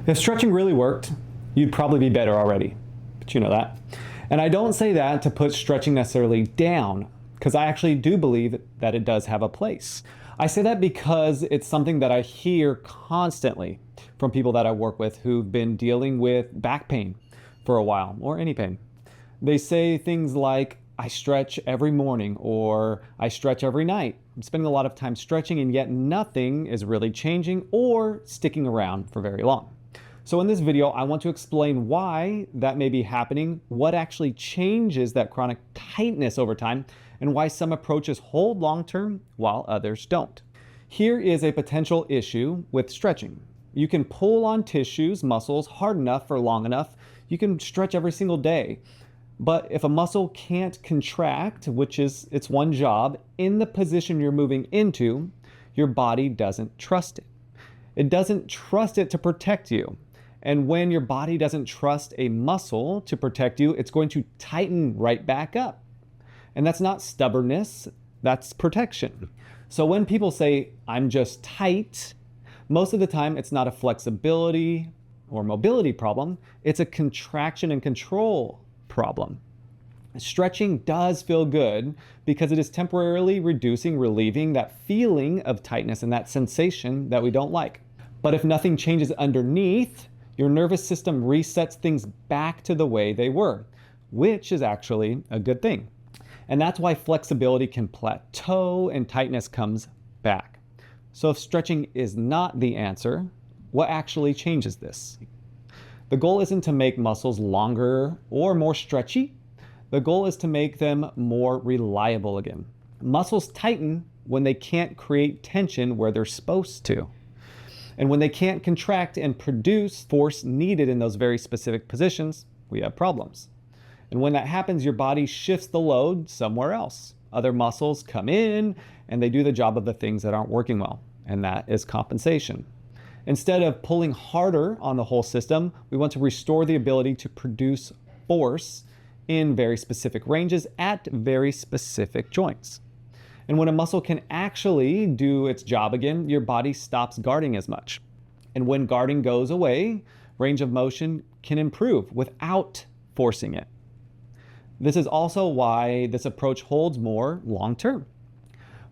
If stretching really worked, you'd probably be better already, but you know that. And I don't say that to put stretching necessarily down, because I actually do believe that it does have a place. I say that because it's something that I hear constantly from people that I work with who've been dealing with back pain for a while, or any pain. They say things like, I stretch every morning, or I stretch every night. I'm spending a lot of time stretching and yet nothing is really changing or sticking around for very long. So in this video, I want to explain why that may be happening, what actually changes that chronic tightness over time, and why some approaches hold long-term while others don't. Here is a potential issue with stretching. You can pull on tissues, muscles, hard enough for long enough. You can stretch every single day. But if a muscle can't contract, which is its one job, in the position you're moving into, your body doesn't trust it. It doesn't trust it to protect you. And when your body doesn't trust a muscle to protect you, it's going to tighten right back up. And that's not stubbornness, that's protection. So when people say, I'm just tight, most of the time it's not a flexibility or mobility problem, it's a contraction and control problem. Stretching does feel good because it is temporarily relieving that feeling of tightness and that sensation that we don't like. But if nothing changes underneath, your nervous system resets things back to the way they were, which is actually a good thing. And that's why flexibility can plateau and tightness comes back. So if stretching is not the answer, what actually changes this? The goal isn't to make muscles longer or more stretchy. The goal is to make them more reliable again. Muscles tighten when they can't create tension where they're supposed to. And when they can't contract and produce force needed in those very specific positions, we have problems. And when that happens, your body shifts the load somewhere else. Other muscles come in and they do the job of the things that aren't working well, and that is compensation. Instead of pulling harder on the whole system, we want to restore the ability to produce force in very specific ranges at very specific joints. And when a muscle can actually do its job again, your body stops guarding as much. And when guarding goes away, range of motion can improve without forcing it. This is also why this approach holds more long-term.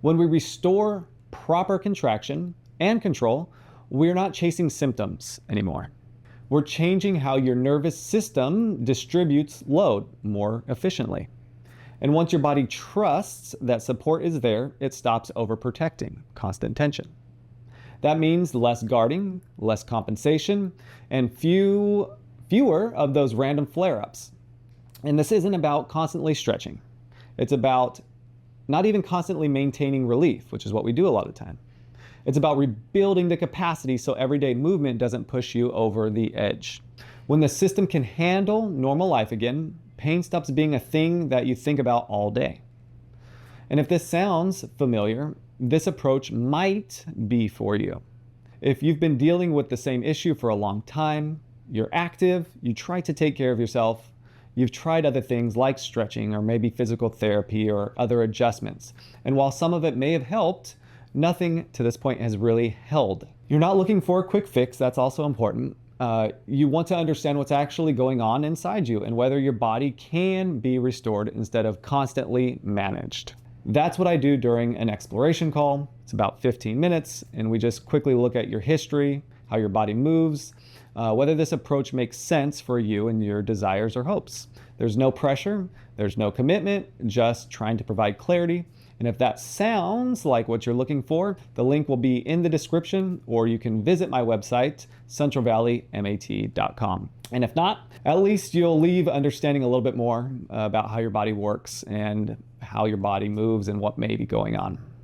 When we restore proper contraction and control, we're not chasing symptoms anymore. We're changing how your nervous system distributes load more efficiently. And once your body trusts that support is there, it stops overprotecting, constant tension. That means less guarding, less compensation, and fewer of those random flare-ups. And this isn't about constantly stretching. It's about not even constantly maintaining relief, which is what we do a lot of the time. It's about rebuilding the capacity so everyday movement doesn't push you over the edge. When the system can handle normal life again, pain stops being a thing that you think about all day. And if this sounds familiar, this approach might be for you. If you've been dealing with the same issue for a long time, you're active, you try to take care of yourself, you've tried other things like stretching or maybe physical therapy or other adjustments. And while some of it may have helped, nothing to this point has really held. You're not looking for a quick fix, that's also important. You want to understand what's actually going on inside you and whether your body can be restored instead of constantly managed. That's what I do during an exploration call. It's about 15 minutes, and we just quickly look at your history, how your body moves, whether this approach makes sense for you and your desires or hopes. There's no pressure, there's no commitment, just trying to provide clarity. And if that sounds like what you're looking for, the link will be in the description, or you can visit my website, centralvalleymat.com. And if not, at least you'll leave understanding a little bit more about how your body works and how your body moves and what may be going on.